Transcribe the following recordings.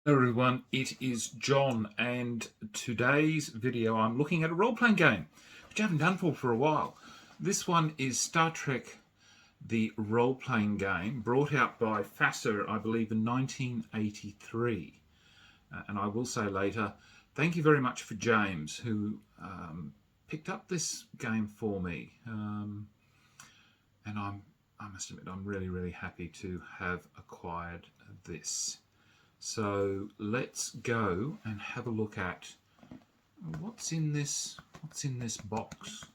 Hello everyone, it is John, and today's video I'm looking at a role-playing game which I haven't done for a while. This one is Star Trek, the role-playing game, brought out by FASA, I believe, in 1983. And I will say later, thank you very much for James, who picked up this game for me. And I must admit, I'm really happy to have acquired this. So let's go and have a look at what's in this box.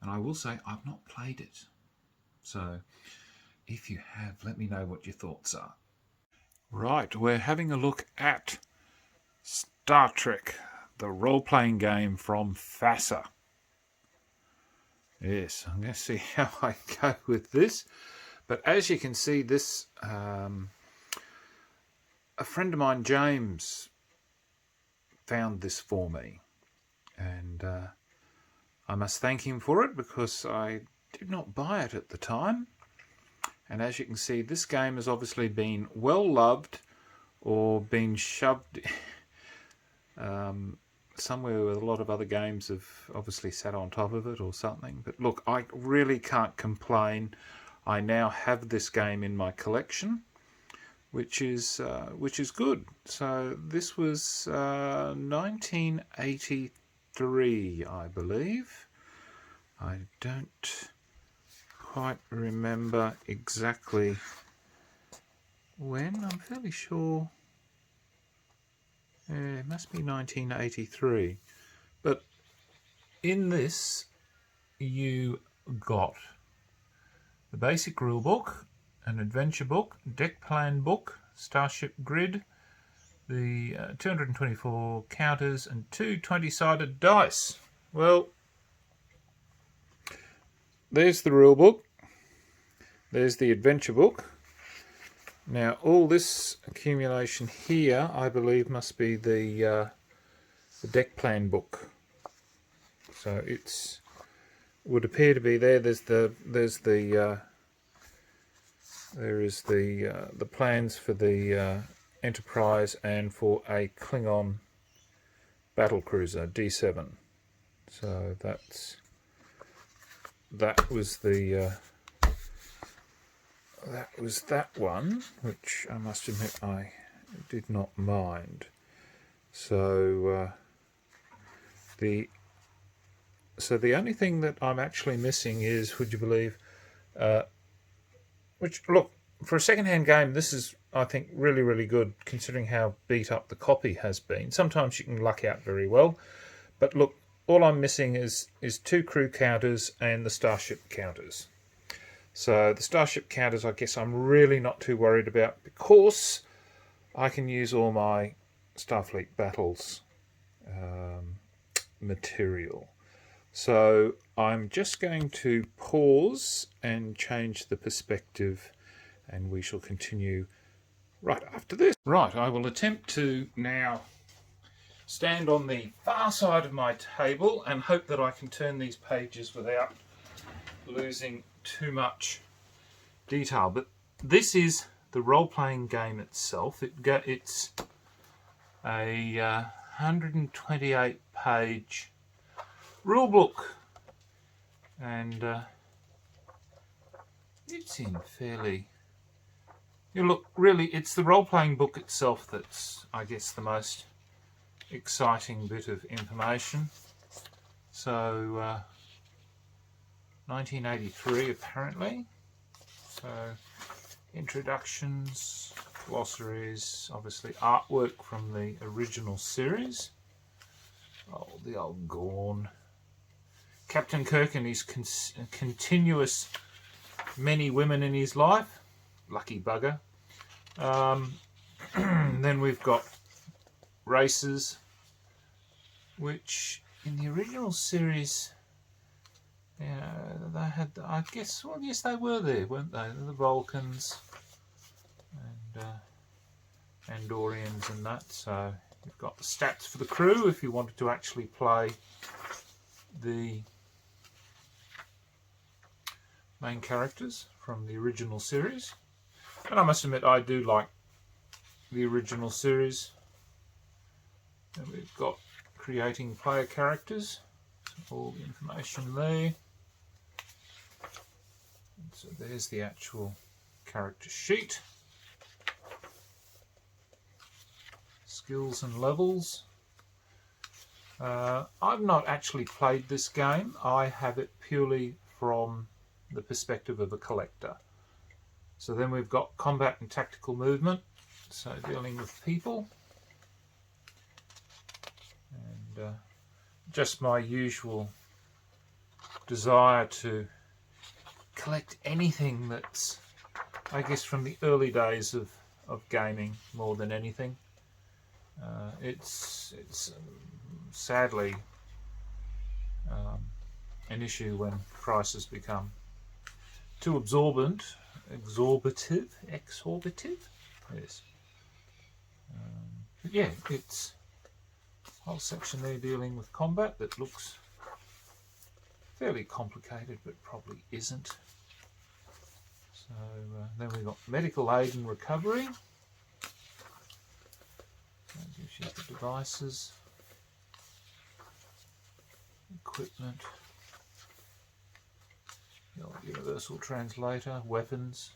And I will say I've not played it. So if you have, let me know what your thoughts are. Right, we're having a look at Star Trek, the role-playing game from FASA. Yes, I'm going to see how I go with this. But as you can see, this a friend of mine, James, found this for me, and I must thank him for it because I did not buy it at the time. And as you can see, this game has obviously been well loved or been shoved somewhere where a lot of other games have obviously sat on top of it or something. But look, I really can't complain. I now have this game in my collection, which is good. So this was 1983, I believe. I don't quite remember exactly when. I'm fairly sure it must be 1983. But in this you got the basic rule book, an adventure book, deck plan book, starship grid, the 224 counters, and two 20-sided dice. Well, there's the rule book. There's the adventure book. Now, all this accumulation here, I believe, must be the deck plan book. So it's would appear to be there. There is the plans for the Enterprise and for a Klingon battle cruiser D7. So that was that one, which I must admit I did not mind. So the only thing that I'm actually missing is, would you believe, which, look, for a second-hand game, this is, I think, really good, considering how beat up the copy has been. Sometimes you can luck out very well, but look, all I'm missing is two crew counters and the starship counters. So the starship counters, I guess I'm really not too worried about because I can use all my Starfleet Battles material. So I'm just going to pause and change the perspective, and we shall continue right after this. Right, I will attempt to now stand on the far side of my table and hope that I can turn these pages without losing too much detail. But this is the role-playing game itself. It's a 128-page rule book, and it's in fairly... You look, really, it's the role-playing book itself that's, I guess, the most exciting bit of information. So 1983 apparently. So introductions, glossaries, obviously artwork from the original series. Oh, the old Gorn. Captain Kirk and his continuous many women in his life. Lucky bugger. Then we've got races, which in the original series, they had, I guess, well, yes, they were there, weren't they? The Vulcans and Andorians and that. So you've got the stats for the crew if you wanted to actually play the main characters from the original series. And I must admit, I do like the original series. And we've got creating player characters, so all the information there. And so there's the actual character sheet. Skills and levels. I've not actually played this game. I have it purely from the perspective of a collector. So then we've got combat and tactical movement, so dealing with people. And just my usual desire to collect anything that's, I guess, from the early days of gaming more than anything. It's sadly an issue when prices become too exorbitive, yes. But yeah, it's a whole section there dealing with combat that looks fairly complicated, but probably isn't. So then we've got medical aid and recovery. That gives you the devices, equipment, the old universal translator, weapons,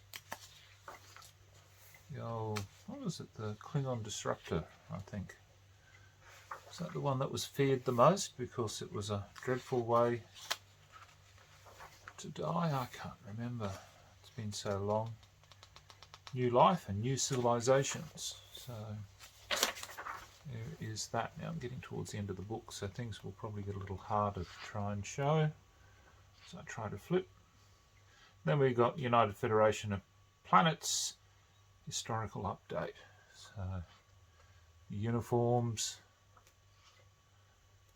the old, what was it, the Klingon disruptor, I think. Is that the one that was feared the most because it was a dreadful way to die? I can't remember. It's been so long. New life and new civilizations. So there is that. Now I'm getting towards the end of the book, so things will probably get a little harder to try and show. So I try to flip. Then we've got United Federation of Planets historical update. So uniforms,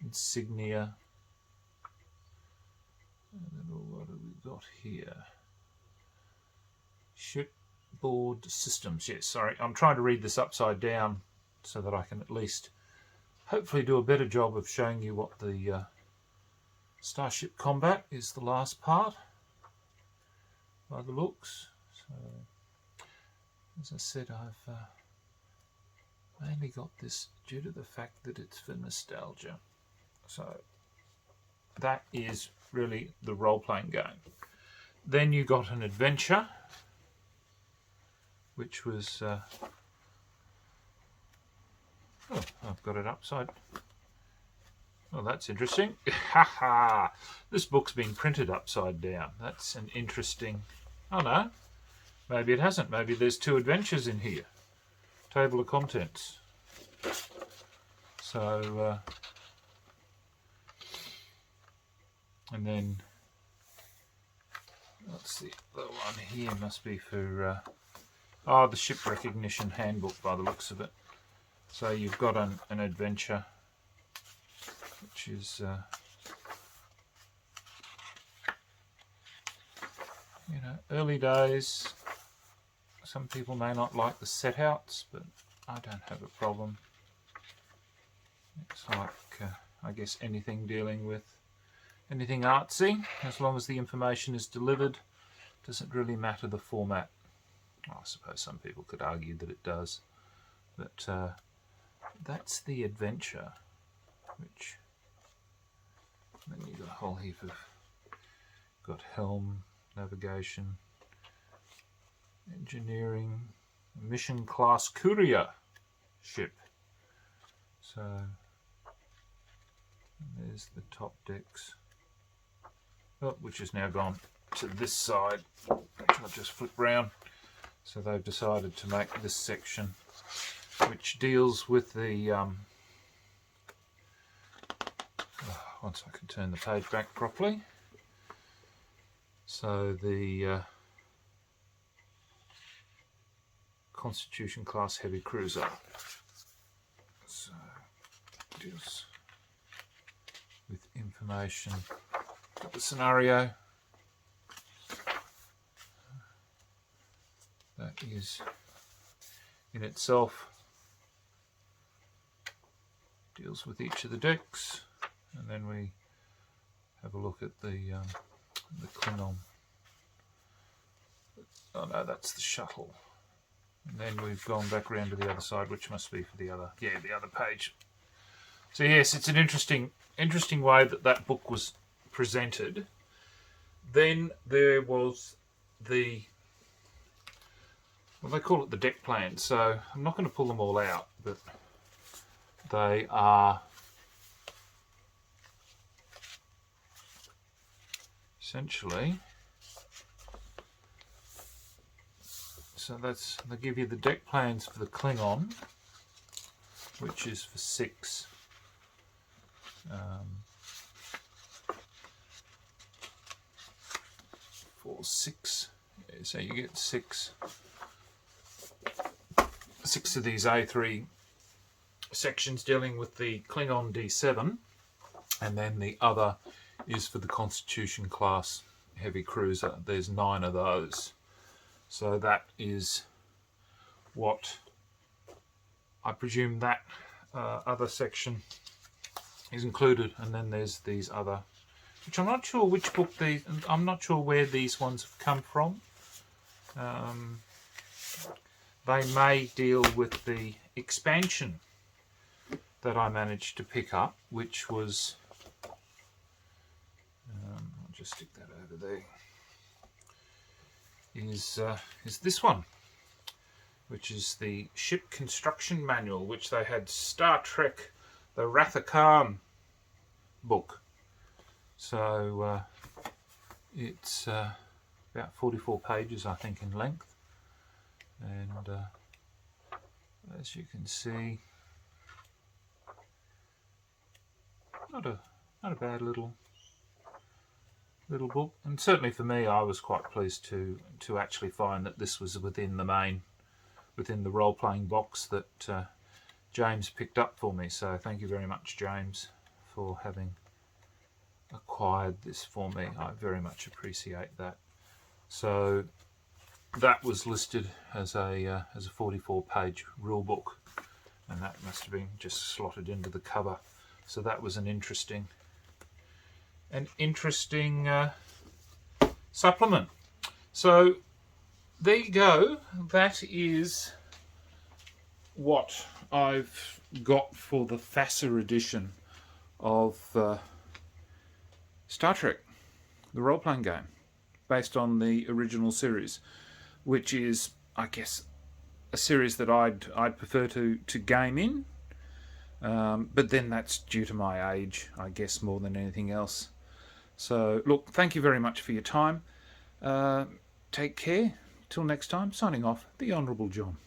insignia, and then what have we got here? Shipboard systems. Yes, sorry, I'm trying to read this upside down so that I can at least hopefully do a better job of showing you what the Starship Combat is, the last part by the looks. So as I said, I've mainly got this due to the fact that it's for nostalgia. So that is really the role-playing game. Then you got an adventure, which was oh, I've got it upside. Well, that's interesting. Haha! This book's been printed upside down. That's an interesting. Oh no, maybe it hasn't. Maybe there's two adventures in here. Table of contents. So and then what's the other one here? Must be for oh, the ship recognition handbook by the looks of it. So you've got an adventure, which is you know, early days. Some people may not like the setouts, but I don't have a problem. It's like I guess anything dealing with anything artsy, as long as the information is delivered, doesn't really matter the format. Well, I suppose some people could argue that it does, but that's the adventure, which then you've got a whole heap of, got helm, navigation, engineering, mission class courier ship. So there's the top decks, oh, which is now gone to this side, which I'll just flip round. So they've decided to make this section, which deals with the once I can turn the page back properly. So the Constitution class heavy cruiser. So deals with information about the scenario. That is in itself deals with each of the decks, and then we have a look at the Klingon. Oh no, that's the shuttle. And then we've gone back around to the other side, which must be for the other, yeah, the other page. So yes, it's an interesting way that book was presented. Then there was the, well, they call it the deck plan. So I'm not going to pull them all out, but they are essentially, so they give you the deck plans for the Klingon, which is for 6. For 6, so you get 6 of these A3 sections dealing with the Klingon D7, and then the other is for the Constitution class heavy cruiser. There's 9 of those. So that is what I presume that other section is included, and then there's these other, which I'm not sure which book these, I'm not sure where these ones have come from. They may deal with the expansion that I managed to pick up, which was, I'll just stick that over there, is this one, which is the Ship Construction Manual, which they had Star Trek, the Wrath of Khan book. So it's about 44 pages, I think, in length, and as you can see, not a bad little book. And certainly for me, I was quite pleased to actually find that this was within the role-playing box that James picked up for me. So thank you very much, James, for having acquired this for me. I very much appreciate that. So that was listed as a 44-page rule book, and that must have been just slotted into the cover. So that was an interesting supplement. So there you go. That is what I've got for the FASA edition of Star Trek, the role-playing game, based on the original series, which is, I guess, a series that I'd prefer to game in. But then that's due to my age, I guess, more than anything else. So, look, thank you very much for your time. Take care. Till next time, signing off, the Honourable John.